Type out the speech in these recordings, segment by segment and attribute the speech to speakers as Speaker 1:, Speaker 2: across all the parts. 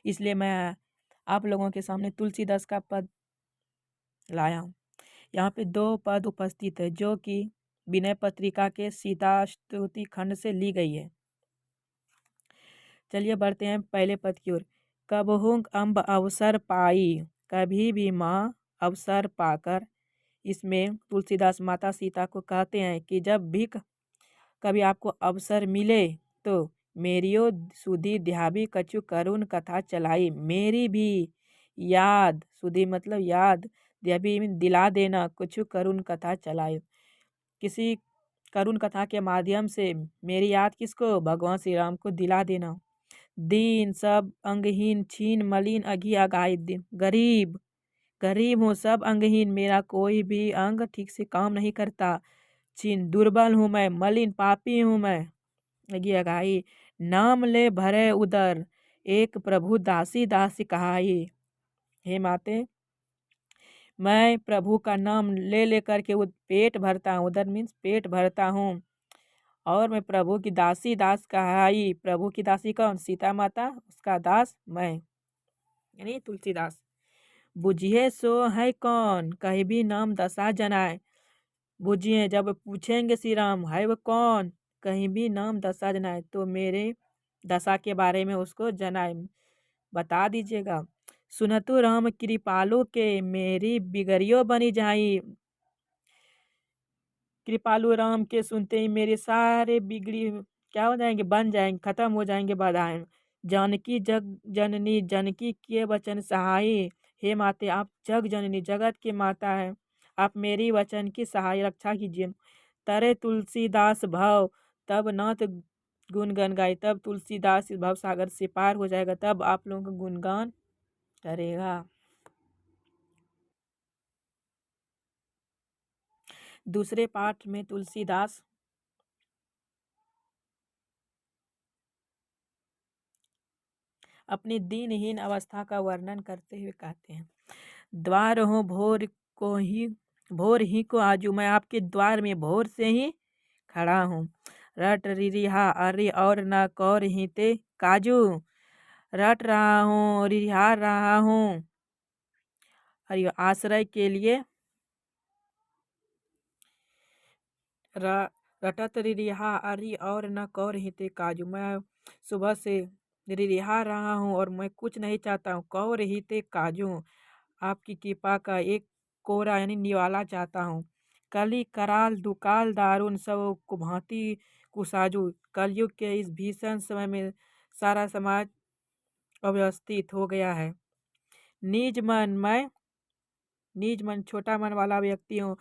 Speaker 1: इसलिए मैं आप लोगों के सामने तुलसीदास का पद लाया हूँ। यहाँ पे 2 पद उपस्थित है जो कि विनय पत्रिका के सीतास्तुति खंड से ली गई है। चलिए बढ़ते हैं पहले पद की ओर। कबहुँ अम्ब अवसर पाई, कभी भी माँ अवसर पाकर। इसमें तुलसीदास माता सीता को कहते हैं कि जब भी कभी आपको अवसर मिले तो मेरियो सुधी ध्याबी कछु करुण कथा चलाई। मेरी भी याद, सुधी मतलब याद, ध्याबी दिला देना, कुछ करुण कथा चलाई। किसी करुण कथा के माध्यम से मेरी याद किसको? भगवान श्री राम को दिला देना। दीन सब अंगहीन छीन मलिन अघी अगाई, गरीब गरीब हूँ, सब अंगहीन, मेरा कोई भी अंग ठीक से काम नहीं करता। छीन दुर्बल हूँ मैं, मलिन पापी हूँ मैं, अगी अगाई। नाम ले भरे उदर, एक प्रभु दासी दासी कहाई। हे माते, मैं प्रभु का नाम ले लेकर के पेट भरता हूँ, उदर मीन्स पेट भरता हूँ, और मैं प्रभु की दासी दास कहाई। प्रभु की दासी कौन? सीता माता, उसका दास मैं यानी तुलसीदास। बुझिए सो है कौन, कहीं भी नाम दशा जनाए। बुझिए, जब पूछेंगे श्री राम है वो कौन, कहीं भी नाम दशा जनाए, तो मेरे दशा के बारे में उसको जनाए, बता दीजिएगा। सुनतु राम कृपालु के, मेरी बिगड़ियो बनी जाई। कृपालु राम के सुनते ही मेरे सारे बिगड़ी क्या हो जाएंगे? बन जाएंगे, खत्म हो जाएंगे बाधाएं। जानकी जग जननी, जानकी के वचन सहाई। हे माते, आप जग जननी, जगत की माता है, आप मेरी वचन की सहाय रक्षा कीजिए। तरे तुलसीदास भव, तब नाथ गुणगान गाए। तब तुलसीदास इस भव सागर से पार हो जाएगा, तब आप लोगों का गुणगान करेगा। दूसरे पाठ में तुलसीदास अपनी दीनहीन अवस्था का वर्णन करते हुए कहते हैं, द्वार हो भोर ही को आजू, मैं आपके द्वार में भोर से ही खड़ा हूँ। रट रिहा अरे और न कौर ही ते काजू, रट रहा हूँ, रिहा रहा हूँ, अरे आश्रय के लिए रटत रिहा अरे और न कौर ही ते काजू। मैं सुबह से रिहा रहा हूँ और मैं कुछ नहीं चाहता हूँ। कौर ही ते काजू, आपकी कृपा का एक कोरा यानी निवाला चाहता हूँ। कली कराल दुकाल दारुण, सब कुभांति कुसाजू। कलयुग के इस भीषण समय में सारा समाज अव्यवस्थित हो गया है। निज मन, मैं निज मन छोटा मन वाला व्यक्ति हूँ।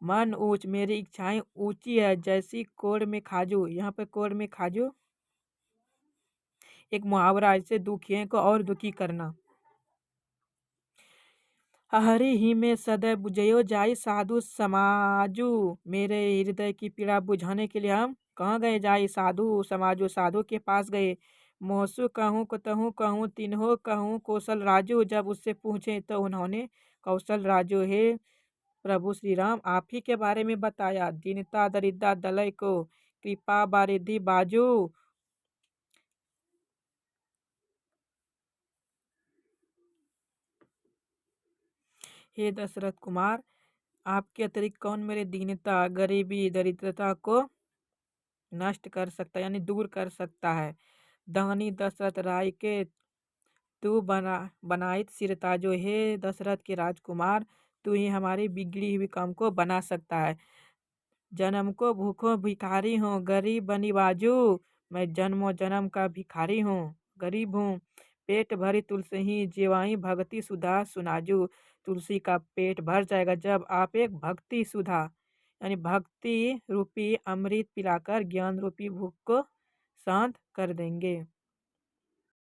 Speaker 1: मन ऊंच, मेरी इच्छाएं ऊंची है, जैसी कोड़ में खाजू। यहाँ पे कोड़ में खाजू एक मुहावरा, इससे दुखियों को और दुखी करना। हरि ही में सदैव बुझयो जाई साधु समाजू, मेरे हृदय की पीड़ा बुझाने के लिए हम कहाँ गए? जाई साधु समाजू, साधु के पास गए। मोहसु कहूँ कतहूँ कहूँ तिन्हो कहूँ कौशल राजू, जब उससे पूछे तो उन्होंने कौशल राजू हे प्रभु श्री राम आप ही के बारे में बताया। दीनता दरिद्र दलय को, कृपा बारिधि बाजू। हे दशरथ कुमार, आपके अतिरिक्त कौन मेरे दीनता गरीबी दरिद्रता को नष्ट कर सकता है, यानी दूर कर सकता है। दानी दशरथ राय के तू बनाइत सिरताजो, हे दशरथ के राजकुमार, तू ही हमारी बिगड़ी हुई काम को बना सकता है। जन्म को भूखो भिखारी हूँ, गरीब बनी बाजू, मैं जन्मों जन्म का भिखारी हूँ, गरीब हूँ। पेट भरी तुलसी ही जीवाई भक्ति सुधा सुनाजू, तुलसी का पेट भर जाएगा जब आप एक भक्ति सुधा यानी भक्ति रूपी अमृत पिलाकर ज्ञान रूपी भूख को शांत कर देंगे।